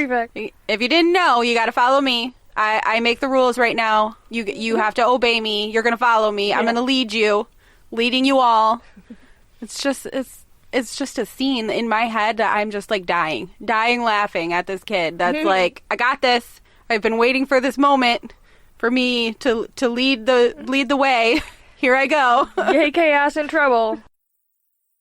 prefect. If you didn't know, you got to follow me. I make the rules right now. You have to obey me. You're going to follow me. I'm going to lead you, leading you all. It's just a scene in my head that I'm just like dying laughing at this kid. That's like, I got this. I've been waiting for this moment for me to lead the way. Here I go. Yay, chaos and trouble.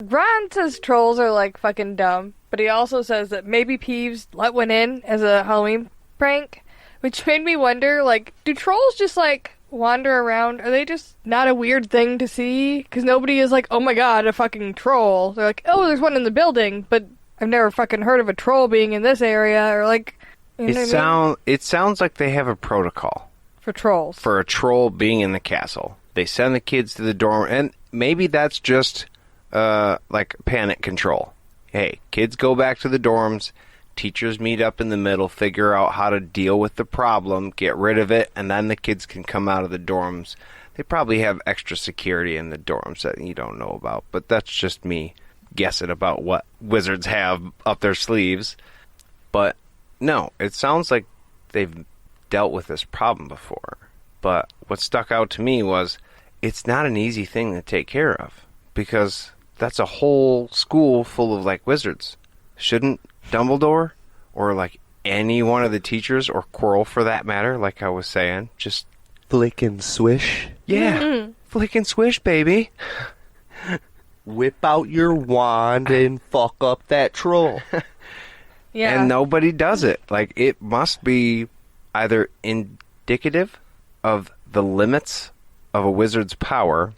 Ron says trolls are like fucking dumb, but he also says that maybe Peeves let one in as a Halloween prank, which made me wonder, like, do trolls just like wander around? Are they just not a weird thing to see? Because nobody is like, oh my god, a fucking troll. They're like, oh, there's one in the building, but I've never fucking heard of a troll being in this area, or like, you know what I mean? It sounds like they have a protocol. For trolls. For a troll being in the castle. They send the kids to the dorm, and maybe that's just like panic control. Hey, kids go back to the dorms, teachers meet up in the middle, figure out how to deal with the problem, get rid of it, and then the kids can come out of the dorms. They probably have extra security in the dorms that you don't know about, but that's just me guessing about what wizards have up their sleeves. But no, it sounds like they've dealt with this problem before. But what stuck out to me was it's not an easy thing to take care of, because that's a whole school full of, like, wizards. Shouldn't Dumbledore, or, like, any one of the teachers, or Quirrell for that matter, like I was saying, just... Flick and swish? Yeah, flick and swish, baby. Whip out your wand and fuck up that troll. Yeah. And nobody does it. Like, it must be either indicative of the limits of a wizard's power,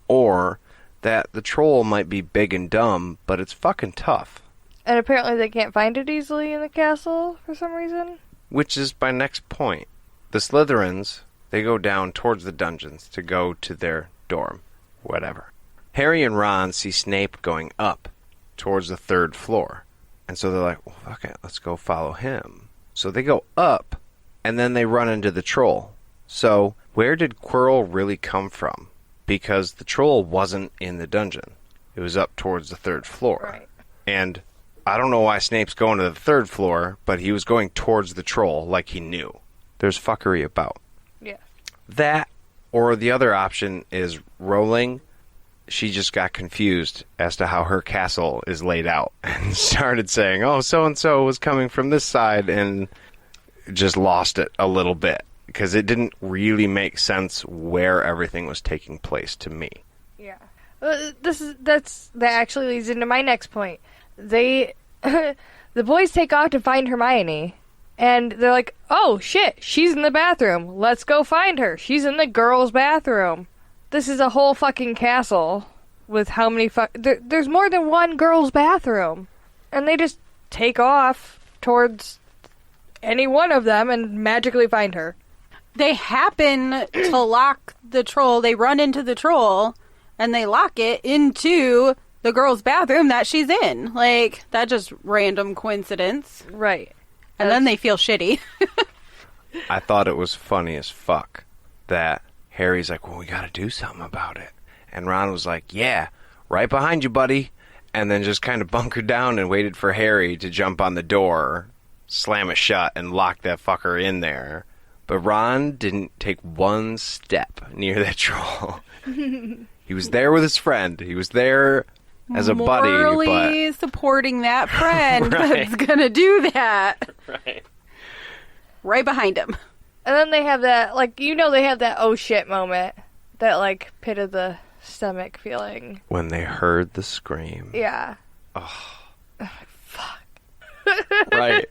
or that the troll might be big and dumb, but it's fucking tough. And apparently they can't find it easily in the castle for some reason. Which is my next point. The Slytherins, they go down towards the dungeons to go to their dorm. Whatever. Harry and Ron see Snape going up towards the 3rd floor. And so they're like, well, okay, let's go follow him. So they go up, and then they run into the troll. So where did Quirrell really come from? Because the troll wasn't in the dungeon. It was up towards the 3rd floor. Right. And I don't know why Snape's going to the 3rd floor, but he was going towards the troll like he knew. There's fuckery about. Yeah. That, or the other option is Rowling. She just got confused as to how her castle is laid out and started saying, oh, so-and-so was coming from this side, and just lost it a little bit. Because it didn't really make sense where everything was taking place to me. Yeah. That actually leads into my next point. The boys take off to find Hermione, and they're like, oh shit, she's in the bathroom. Let's go find her. She's in the girls' bathroom. This is a whole fucking castle with how many there's more than one girls' bathroom. And they just take off towards any one of them and magically find her. They happen to lock the troll. They run into the troll, and they lock it into the girl's bathroom that she's in. Like, that just random coincidence. Right. And then they feel shitty. I thought it was funny as fuck that Harry's like, well, we gotta do something about it. And Ron was like, yeah, right behind you, buddy. And then just kind of bunkered down and waited for Harry to jump on the door, slam it shut, and lock that fucker in there. But Ron didn't take one step near that troll. He was there with his friend. He was there as a buddy. Morally supporting that friend that's gonna do that. Right. Right behind him. And then they have that, like, they have that oh shit moment. That, like, pit of the stomach feeling. When they heard the scream. Yeah. Oh. Fuck. Right.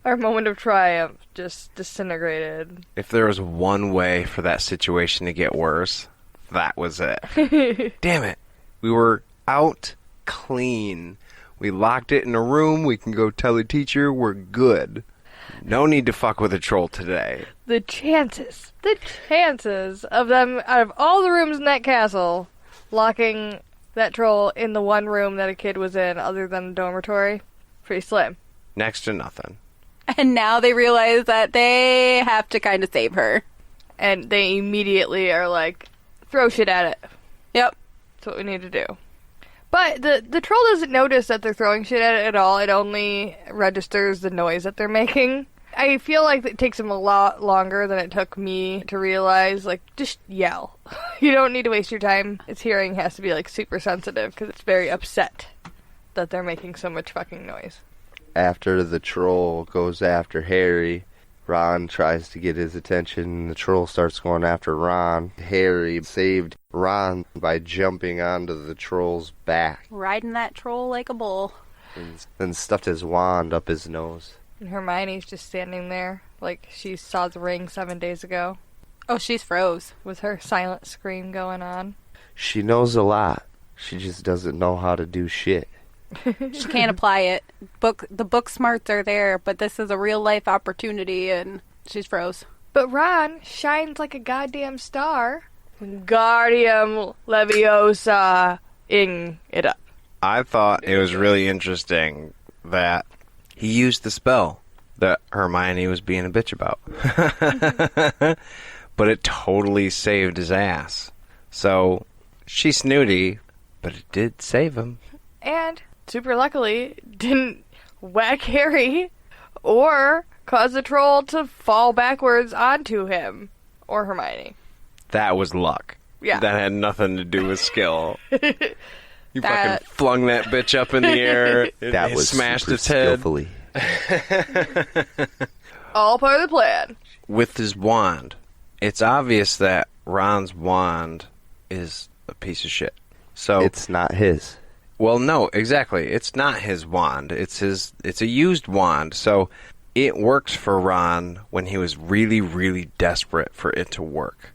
Our moment of triumph just disintegrated. If there was one way for that situation to get worse, that was it. Damn it. We were out clean. We locked it in a room. We can go tell the teacher we're good. No need to fuck with a troll today. The chances of them, out of all the rooms in that castle, locking that troll in the one room that a kid was in other than the dormitory, pretty slim. Next to nothing. And now they realize that they have to kind of save her. And they immediately are like, throw shit at it. Yep. That's what we need to do. But the troll doesn't notice that they're throwing shit at it at all. It only registers the noise that they're making. I feel like it takes him a lot longer than it took me to realize, like, just yell. You don't need to waste your time. Its hearing has to be, like, super sensitive because it's very upset that they're making so much fucking noise. After the troll goes after Harry, Ron tries to get his attention, and the troll starts going after Ron. Harry saved Ron by jumping onto the troll's back, Riding that troll like a bull. and then stuffed his wand up his nose. And Hermione's just standing there like she saw the ring 7 days ago Oh, she's froze. with her silent scream going on. She knows a lot. She just doesn't know how to do shit. She can't apply it. The book smarts are there, but this is a real life opportunity, and she's froze. But Ron shines like a goddamn star. Guardium Leviosa-ing it up. I thought it was really interesting that he used the spell that Hermione was being a bitch about. But it totally saved his ass. So, she's snooty, but it did save him. And, super luckily, didn't whack Harry or cause the troll to fall backwards onto him or Hermione. That was luck. Yeah. That had nothing to do with skill. You That- fucking flung that bitch up in the air. That it was smashed super its head. skillfully. All part of the plan. With his wand. It's obvious that Ron's wand is a piece of shit. So It's not his. well, no, exactly. It's not his wand. It's a used wand. So it works for Ron when he was really, really desperate for it to work.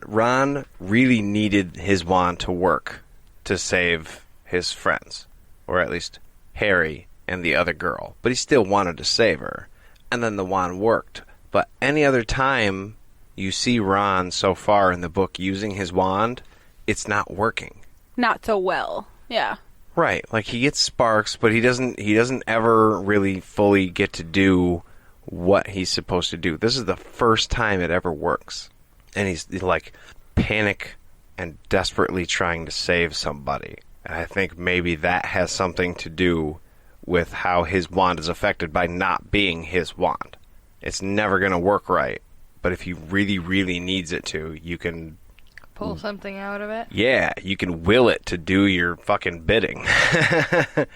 Ron really needed his wand to work to save his friends, or at least Harry and the other girl. But he still wanted to save her. And then the wand worked. But any other time you see Ron so far in the book using his wand, it's not working. Not so well. Yeah. Right, like he gets sparks, but he doesn't ever really fully get to do what he's supposed to do. This is the first time it ever works. And he's like panic and desperately trying to save somebody. And I think maybe that has something to do with how his wand is affected by not being his wand. It's never going to work right, but if he really, really needs it to, you can Pull something out of it. yeah, you can will it to do your fucking bidding. I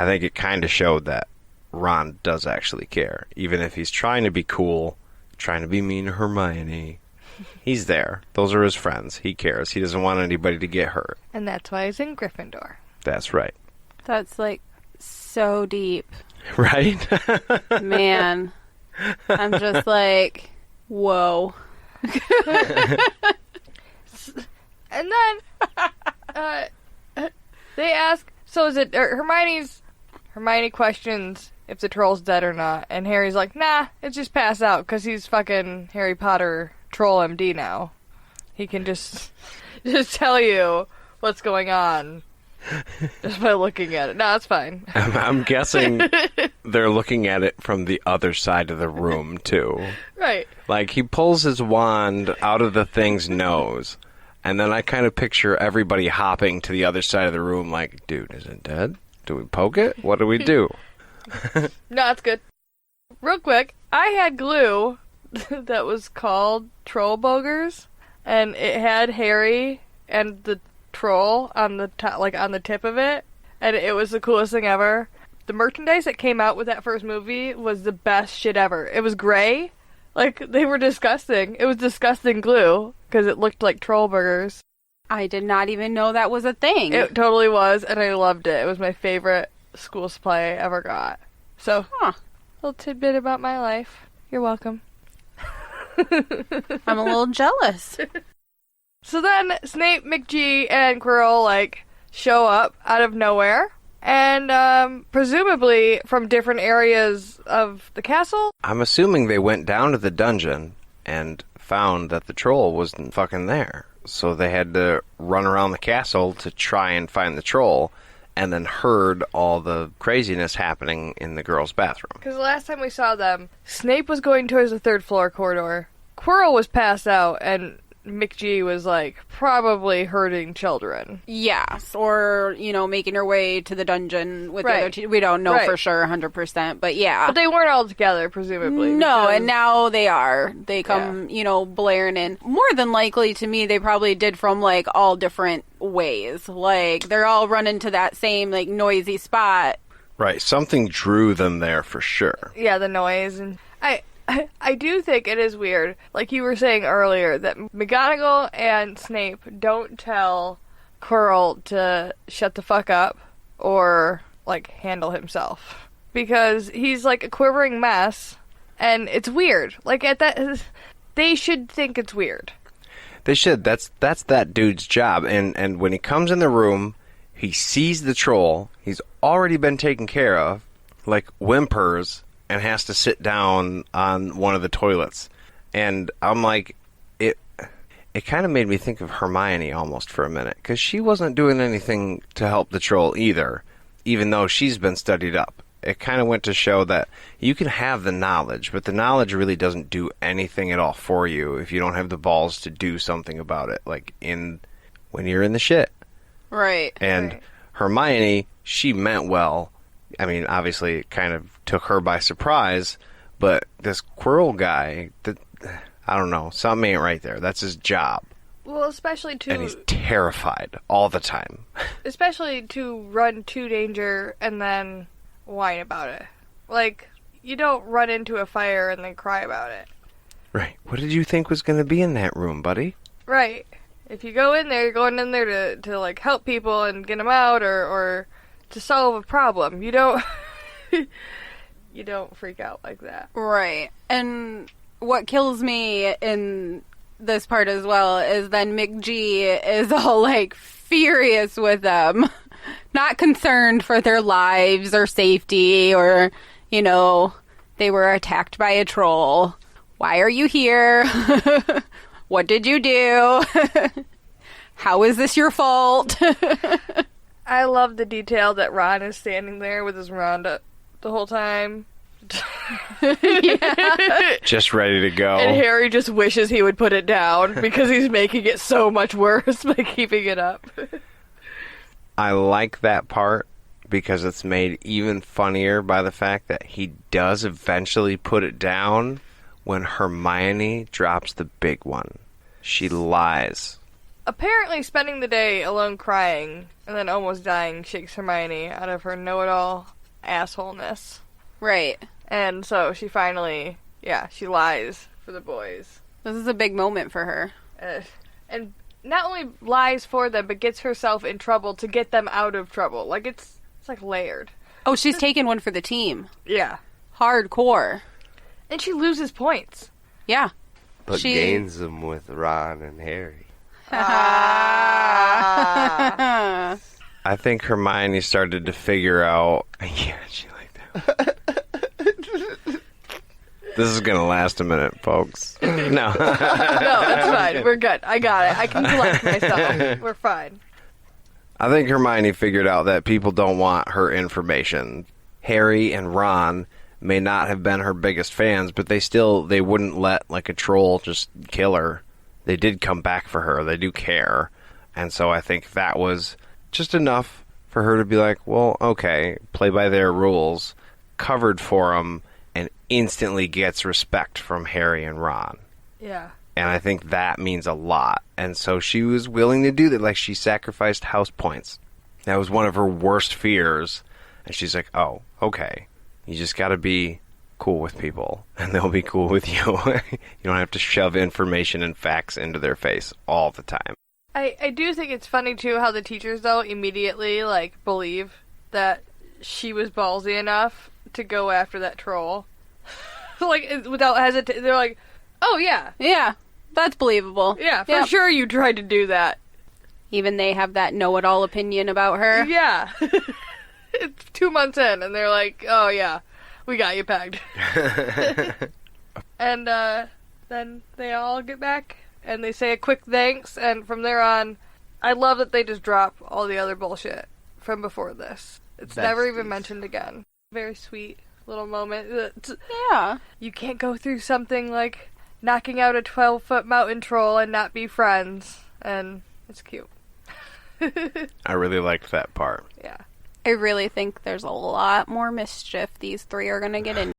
think it kind of showed that Ron does actually care. Even if he's trying to be cool, trying to be mean to Hermione, he's there. Those are his friends. He cares. He doesn't want anybody to get hurt. And that's why he's in Gryffindor. That's right. That's like so deep. Right? Man. I'm just like, whoa. And then they ask, so is it Hermione questions if the troll's dead or not, and Harry's like, nah, it's just passed out because he's fucking Harry Potter troll MD now. He can just tell you what's going on just by looking at it. No, it's fine. I'm guessing they're looking at it from the other side of the room, too. Right. Like, he pulls his wand out of the thing's nose, and then I kind of picture everybody hopping to the other side of the room like, dude, is it dead? Do we poke it? What do we do? No, it's good. Real quick, I had glue that was called Troll Bogers, and it had Harry and the troll on the top, like on the tip of it, and it was the coolest thing ever. The merchandise that came out with that first movie was the best shit ever. It was gray, like they were disgusting. It was disgusting glue because it looked like troll burgers. I did not even know that was a thing. It totally was, and I loved it. It was my favorite school supply I ever got. So, little tidbit about my life. You're welcome. I'm a little jealous. So then Snape, McGee, and Quirrell, show up out of nowhere. And, presumably from different areas of the castle. I'm assuming they went down to the dungeon and found that the troll wasn't fucking there. So they had to run around the castle to try and find the troll, and then heard all the craziness happening in the girls' bathroom. Because the last time we saw them, Snape was going towards the third floor corridor. Quirrell was passed out, and McG was, like, probably hurting children. Yes, or, making her way to the dungeon with the Right. other two. We don't know Right. for sure 100%, but yeah. But they weren't all together, presumably. No, because- and now they are. They come, blaring in. More than likely, to me, they probably did from, like, all different ways. Like, they're all running to that same, like, noisy spot. Right. Something drew them there for sure. Yeah, the noise. And I do think it is weird, like you were saying earlier, that McGonagall and Snape don't tell Quirrell to shut the fuck up or, like, handle himself. Because he's, like, a quivering mess, and it's weird. Like, they should think it's weird. They should. That's that dude's job. And when he comes in the room, he sees the troll. He's already been taken care of, like, whimpers, and has to sit down on one of the toilets. And I'm like, it kind of made me think of Hermione almost for a minute, because she wasn't doing anything to help the troll either, even though she's been studied up. It kind of went to show that you can have the knowledge, but the knowledge really doesn't do anything at all for you if you don't have the balls to do something about it, like when you're in the shit. Right. And Right. Hermione, she meant well. I mean, obviously, it kind of took her by surprise, but this Quirrell guy, I don't know, something ain't right there. That's his job. Well, especially And he's terrified all the time. especially to run to danger and then whine about it. Like, you don't run into a fire and then cry about it. Right. What did you think was going to be in that room, buddy? Right. If you go in there, you're going in there to like, help people and get them out or to solve a problem. You don't... you don't freak out like that. Right. And what kills me in this part as well is then McG is all, like, furious with them. Not concerned for their lives or safety or, they were attacked by a troll. Why are you here? What did you do? How is this your fault? I love the detail that Ron is standing there with his Rhonda the whole time. Just ready to go. And Harry just wishes he would put it down because he's making it so much worse by keeping it up. I like that part because it's made even funnier by the fact that he does eventually put it down when Hermione drops the big one. She lies. Apparently spending the day alone crying and then almost dying shakes Hermione out of her know-it-all assholeness. Right. And so she finally, she lies for the boys. This is a big moment for her. And not only lies for them, but gets herself in trouble to get them out of trouble. Like, it's like layered. Oh, she's taking one for the team. Yeah. Hardcore. And she loses points. Yeah. But She- gains them with Ron and Harry. Ah. I think Hermione started to figure out... Yeah, she liked that. This is going to last a minute, folks. No. No, that's fine. We're good. I got it. I can collect myself. We're fine. I think Hermione figured out that people don't want her information. Harry and Ron may not have been her biggest fans, but they wouldn't let, like, a troll just kill her. They did come back for her. They do care. And so I think that was just enough for her to be like, well, okay, play by their rules, covered for them, and instantly gets respect from Harry and Ron. Yeah. And I think that means a lot. And so she was willing to do that. Like, she sacrificed house points. That was one of her worst fears. And she's like, oh, okay. You just got to be cool with people, and they'll be cool with you. You don't have to shove information and facts into their face all the time. I do think it's funny, too, how the teachers, though, immediately, like, believe that she was ballsy enough to go after that troll. Like, without hesitation. They're like, oh, yeah. Yeah. That's believable. Yeah, for Yep. sure you tried to do that. Even they have that know-it-all opinion about her. Yeah. It's 2 months in, and they're like, oh, yeah, we got you pegged. And then they all get back, and they say a quick thanks, and from there on, I love that they just drop all the other bullshit from before this. It's never even mentioned again. Very sweet little moment. Yeah. You can't go through something like knocking out a 12-foot mountain troll and not be friends. And it's cute. I really liked that part. Yeah. I really think there's a lot more mischief these three are going to get into.